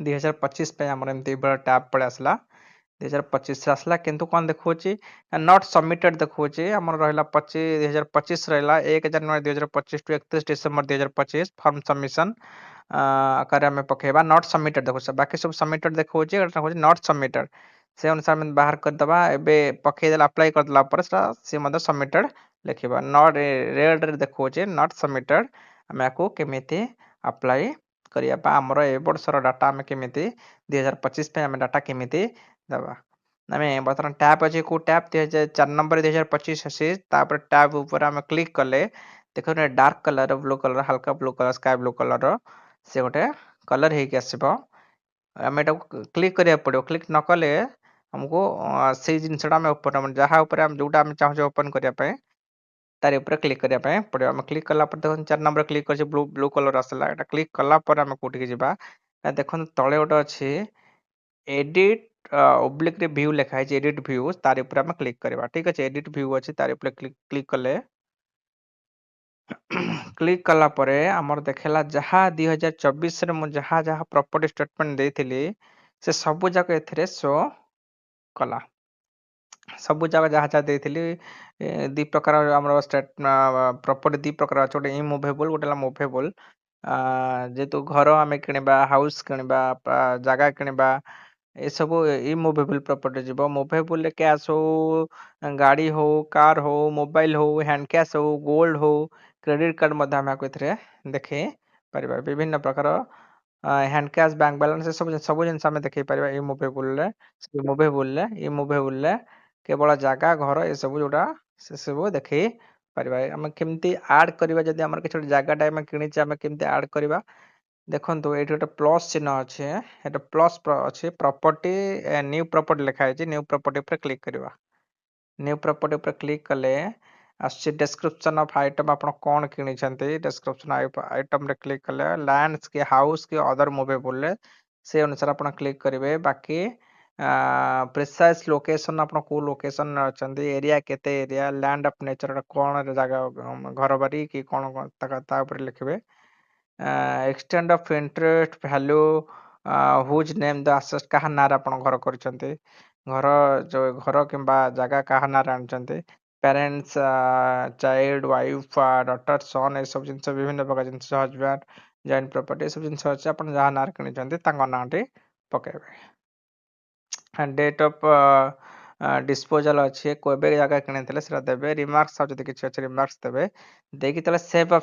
2025 पे हमर एमती बड़ा टैब पड़े आसला 2025 रे आसला किंतु कोन देखौची नॉट सबमिटेड देखौची हमर रहला 25 2025 रहला 1 जनवरी 2025 टू 31 डिसेंबर 2025 फॉर्म सबमिशन आकार में पकेबा नॉट सबमिटेड देखो बाकी सब सबमिटेड देखौची एटा देखौची नॉट सबमिटेड से अनुसार में बाहर कर दबा एबे पके देला अप्लाई कर देला पर से मदर सबमिटेड लिखिबा नॉट रेड रे देखौची नॉट सबमिटेड हमें को केमिति अप्लाई करिया पा हमर ए वर्षर डाटा हमें केमिति 2025 पे हमें डाटा केमिति दबा आमे बर्तमान टैब अछि को टैब 4 नंबर 2025 अछि तापर टैब ऊपर हम क्लिक करले देखो ने डार्क कलर ब्लू कलर हल्का blue colour sky blue colour से गोटे कलर हे के आसीबो हमें एटा क्लिक करिया पड़ो क्लिक न कले हमको से जिनसडा में ऊपर हम जहा ऊपर हम जोटा हम चाहो ओपन करिया पे तारे ऊपर क्लिक करिया पे पड़ो हम क्लिक करला पर देखो 4 नंबर क्लिक कर ब्लू ब्लू कलर आसला एटा क्लिक करला पर हम कोठी के जिबा देखो तळे ओटा अछि एडिट ओब्लिक रे व्यू लिखा है एडिट व्यू तारे ऊपर हम क्लिक करबा ठीक अछि एडिट व्यू अछि तारे ऊपर क्लिक करले क्लिक कला परे हमर देखेला जहा 2024 रे मु जहा जहा प्रॉपर्टी स्टेटमेंट देथिली से सब जगह एथरे शो कला सब जगह जहा जहा देथिली दी प्रकार हमर स्टेट प्रॉपर्टी दी प्रकार अछि गोटे इमूवेबल गोटेला मूवेबल जेतु घर आमे किनिबा हाउस किनिबा जागा किनिबा ए सब इमूवेबल प्रॉपर्टी जीवो मूवेबल कैश हो गाड़ी हो कार हो मोबाइल हो हैंड कैश हो गोल्ड हो क्रेडिट कार्ड मध्ये हम एथरे देखि परिबा विभिन्न प्रकार हैंड कैश बैंक बैलेंस सब जिनस आम देखि परिबा इमूवेबल रे केवल जागा घर ए सब जोटा से सब देखि परिबा हम केमती ऐड करबा जदी हमर किछ जागा टाइम किनिचे हम केमती ऐड करबा देखंतु एठी गोटे प्लस चिन्ह अछि एटा प्लस अछि प्रॉपर्टी न्यू प्रॉपर्टी लिखा है न्यू प्रॉपर्टी पर क्लिक करबा न्यू प्रॉपर्टी पर क्लिक कले आछि डिस्क्रिप्शन ऑफ आइटम आपण कोन किनि छथि डिस्क्रिप्शन आइटम रे क्लिक कले लैंड्स के हाउस के अदर मूवेबल रे से अनुसार आपण क्लिक करिवे बाकी प्रिसाइज लोकेशन आपण को लोकेशन अछंती एरिया केते एरिया लैंड ऑफ नेचर कोन जगह घर बारी कि कोन ता ऊपर लिखिबे extent of interest value whose name the asset कहा नार आपण घर करछंती घर जो घर किंबा जगह कहा नार आनछंती पेरेंट्स चाइल्ड वाइफ डॉटर सन ए सब जिंस विभिन्न प्रकार जिंस हस्बैंड जॉइंट प्रॉपर्टी सब जिंस अछि आपण जहा नार किनिछंती तांको नाटी पकेबे डेट ऑफ डिस्पोजल अच्छे कोबे जगह किने सेटा देबे रिमार्क्स जदि किछि अछि रिमार्क्स देबे देखि तले सेव